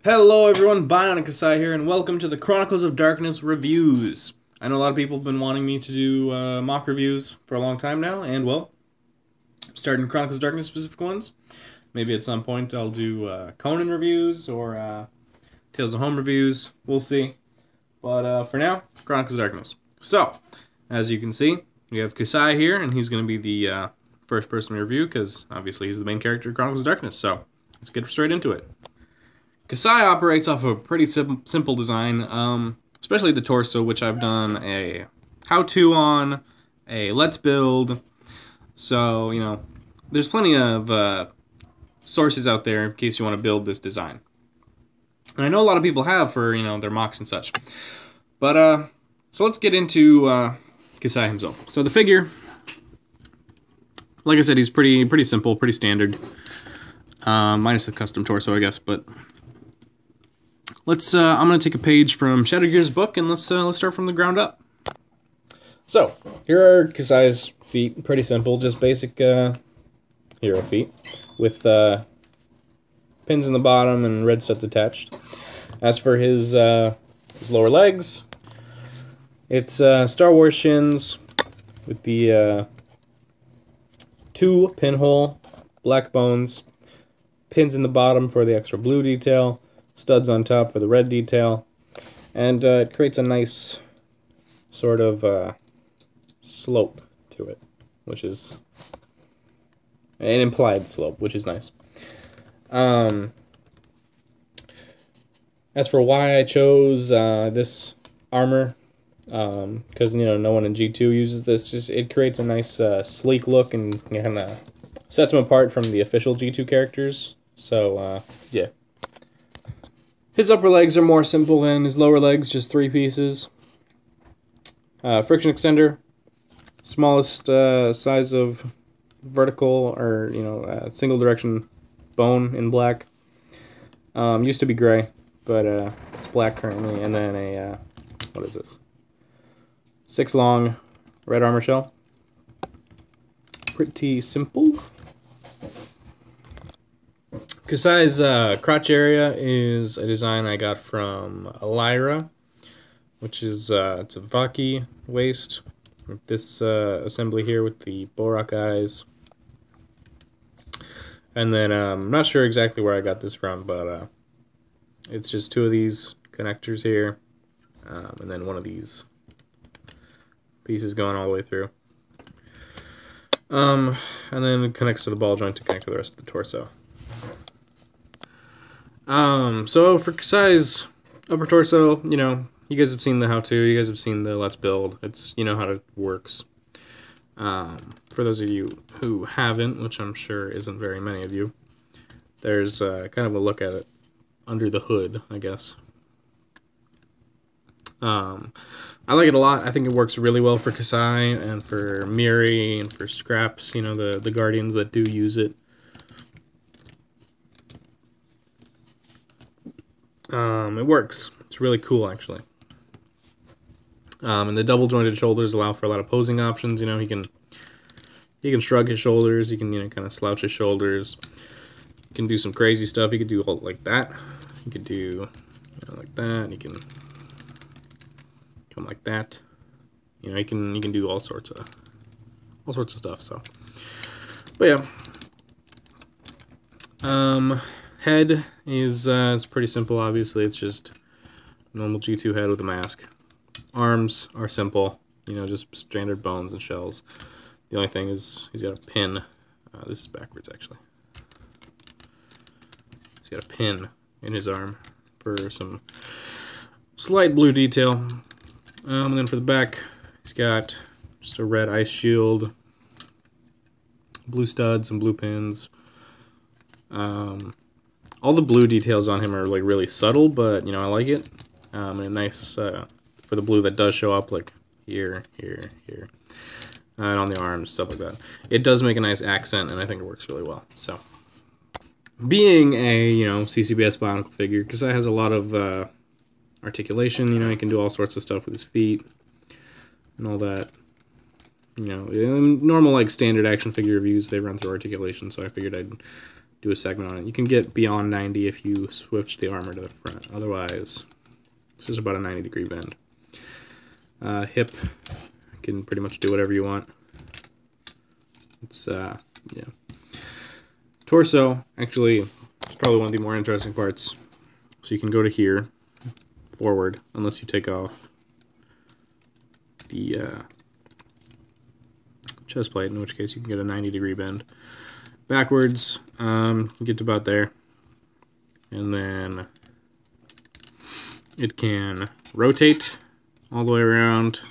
Hello everyone, Bionic Kasai here, and welcome to the Chronicles of Darkness reviews. I know a lot of people have been wanting me to do mock reviews for a long time now, and well, starting Chronicles of Darkness specific ones. Maybe at some point I'll do Conan reviews or Tales of Home reviews. We'll see. But for now, Chronicles of Darkness. So, as you can see, we have Kasai here, and he's going to be the first person to review, because obviously he's the main character of Chronicles of Darkness. So, let's get straight into it. Kasai operates off of a pretty simple design, especially the torso, which I've done a how-to on, a let's build. So, you know, there's plenty of sources out there in case you want to build this design. And I know a lot of people have for, you know, their mocks and such. But, so let's get into Kasai himself. So the figure, like I said, he's pretty simple, pretty standard. Minus the custom torso, I guess, but let's, I'm going to take a page from Shadow Gear's book, and let's start from the ground up. So, here are Kasai's feet. Pretty simple, just basic hero feet, with pins in the bottom and red studs attached. As for his lower legs, it's Star Wars shins with the 2 pinhole black bones, pins in the bottom for the extra blue detail, studs on top for the red detail, and it creates a nice sort of slope to it, which is an implied slope, which is nice. As for why I chose this armor, because you know no one in G2 uses this, just it creates a nice sleek look and kind of sets him apart from the official G2 characters. So yeah. His upper legs are more simple than his lower legs, just 3 pieces. Friction extender, smallest size of vertical or, you know, single direction bone in black. Used to be gray, but it's black currently. And then a, what is this? 6 long red armor shell. Pretty simple. Kasai's crotch area is a design I got from Lyra, which is it's a Vaki waist with this assembly here with the Borak eyes. And then I'm not sure exactly where I got this from, but it's just 2 of these connectors here, and then 1 of these pieces going all the way through. And then it connects to the ball joint to connect to the rest of the torso. So for Kasai's upper torso, you know, you guys have seen the how-to, you guys have seen the let's build. It's, you know how it works. For those of you who haven't, which I'm sure isn't very many of you, there's kind of a look at it under the hood, I guess. I like it a lot. I think it works really well for Kasai and for Miri and for Scraps, you know, the Guardians that do use it. It works. It's really cool, actually. And the double jointed shoulders allow for a lot of posing options. You know, he can shrug his shoulders. He can, you know, kind of slouch his shoulders. He can do some crazy stuff. He could do like that. He could do, you know, like that. He can come like that. You know, he can do all sorts of stuff. So, but yeah. Head is it's pretty simple. Obviously, it's just normal G2 head with a mask. Arms are simple, you know, just standard bones and shells. The only thing is he's got a pin. This is backwards, actually. He's got a pin in his arm for some slight blue detail. And then for the back, he's got Just a red ice shield, blue studs and blue pins. All the blue details on him are like really subtle, but you know, I like it. And a nice for the blue that does show up, like here, here, here, and on the arms, stuff like that. It does make a nice accent, and I think it works really well. So, being a CCBS Bionicle figure, Kasai has a lot of articulation. You know, he can do all sorts of stuff with his feet and all that. You know, in normal like standard action figure reviews, they run through articulation, so I figured I'd do a segment on it. You can get beyond 90 if you switch the armor to the front. Otherwise, this is about a 90-degree bend. Hip, you can pretty much do whatever you want. It's yeah. Torso, actually, is probably one of the more interesting parts. So you can go to here, forward, unless you take off the chest plate, in which case you can get a 90-degree bend. Backwards, you get to about there, and then it can rotate all the way around,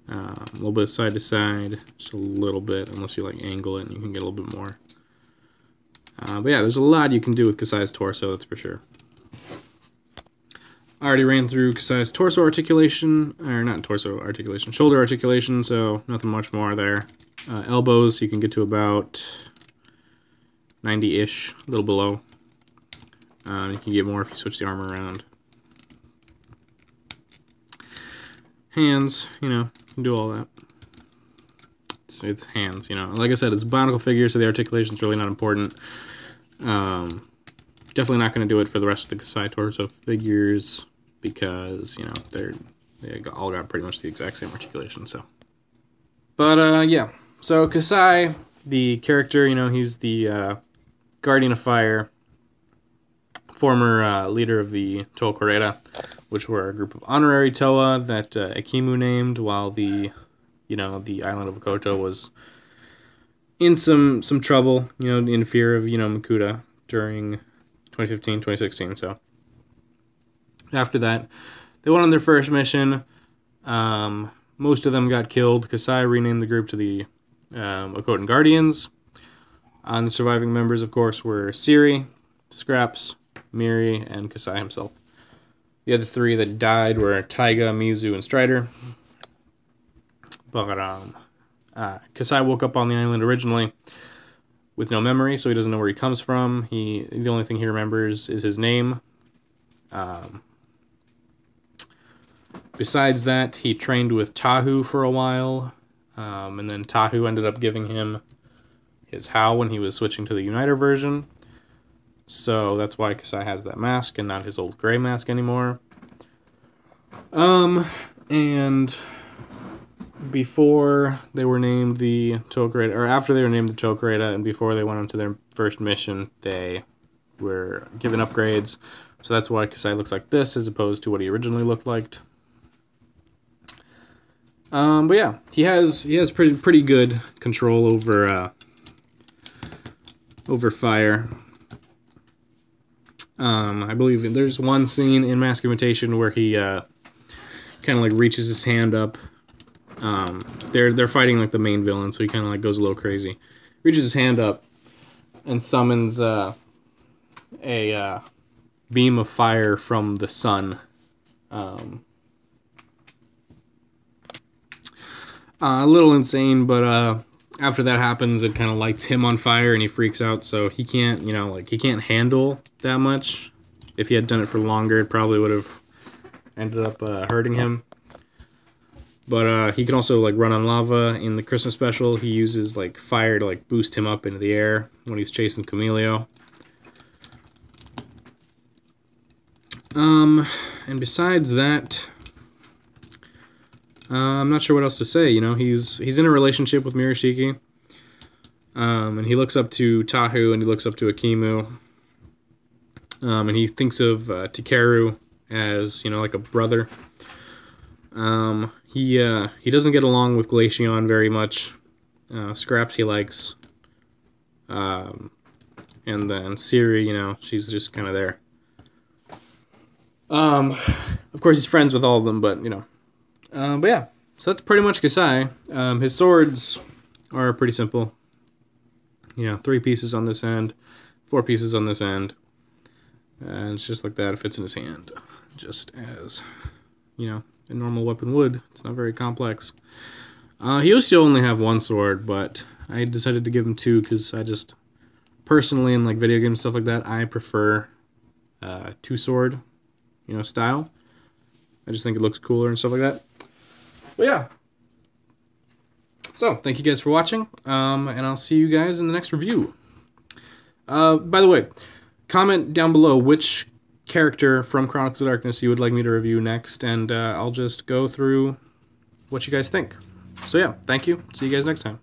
a little bit side to side, just a little bit, unless you like angle it and you can get a little bit more. But yeah, there's a lot you can do with Kasai's torso, that's for sure. I already ran through Kasai's torso articulation, or not torso articulation, shoulder articulation, so nothing much more there. Elbows, you can get to about 90-ish, a little below. You can get more if you switch the armor around. Hands, you know, you can do all that. It's hands, you know. Like I said, it's a Bionicle figure, so the articulation's really not important. Definitely not going to do it for the rest of the Kasai torso figures because, you know, they all got pretty much the exact same articulation, so. But, yeah. So, Kasai, the character, you know, he's the Guardian of Fire, former leader of the Toa Coreda, which were a group of honorary Toa that Akimu named while the, you know, the island of Okoto was in some trouble, you know, in fear of, you know, Makuta during 2015, 2016, so. After that, they went on their first mission. Most of them got killed. Kasai renamed the group to the Okotan Guardians. And the surviving members, of course, were Siri, Scraps, Miri, and Kasai himself. The other three that died were Taiga, Mizu, and Strider. But Kasai woke up on the island originally with no memory, so he doesn't know where he comes from. The only thing he remembers is his name. Besides that, he trained with Tahu for a while, and then Tahu ended up giving him his How when he was switching to the Uniter version. So that's why Kasai has that mask and not his old gray mask anymore. And before they were named the Toa Coreda, or after they were named the Toa Coreda, and before they went on to their first mission, they were given upgrades. So that's why Kasai looks like this, as opposed to what he originally looked like. But yeah, he has pretty good control over fire. I believe there's one scene in Mask of Imitation where he kind of like reaches his hand up. They're fighting like the main villain, so he kind of like goes a little crazy. Reaches his hand up and summons a beam of fire from the sun. A little insane, but after that happens, it kind of lights him on fire, and he freaks out. So he can't, you know, like he can't handle that much. If he had done it for longer, it probably would have ended up hurting him. But he can also like run on lava. In the Christmas special, he uses like fire to like boost him up into the air when he's chasing Camilio. And besides that, I'm not sure what else to say. You know, he's in a relationship with Mirashiki, and he looks up to Tahu, and he looks up to Akimu, and he thinks of Takeru as, you know, like a brother. He doesn't get along with Glaceon very much. Scraps he likes, and then Siri, you know, she's just kind of there. Of course, he's friends with all of them, but you know. But yeah, So that's pretty much Kasai. His swords are pretty simple. You know, 3 pieces on this end, 4 pieces on this end. And it's just like that. It fits in his hand. Just as, you know, a normal weapon would. It's not very complex. He used to only have 1 sword, but I decided to give him 2 because I just, personally, in like video games and stuff like that, I prefer 2-sword, you know, style. I just think it looks cooler and stuff like that. But yeah. So, thank you guys for watching, and I'll see you guys in the next review. By the way, comment down below which character from Chronicles of Darkness you would like me to review next, and I'll just go through what you guys think. So yeah, thank you. See you guys next time.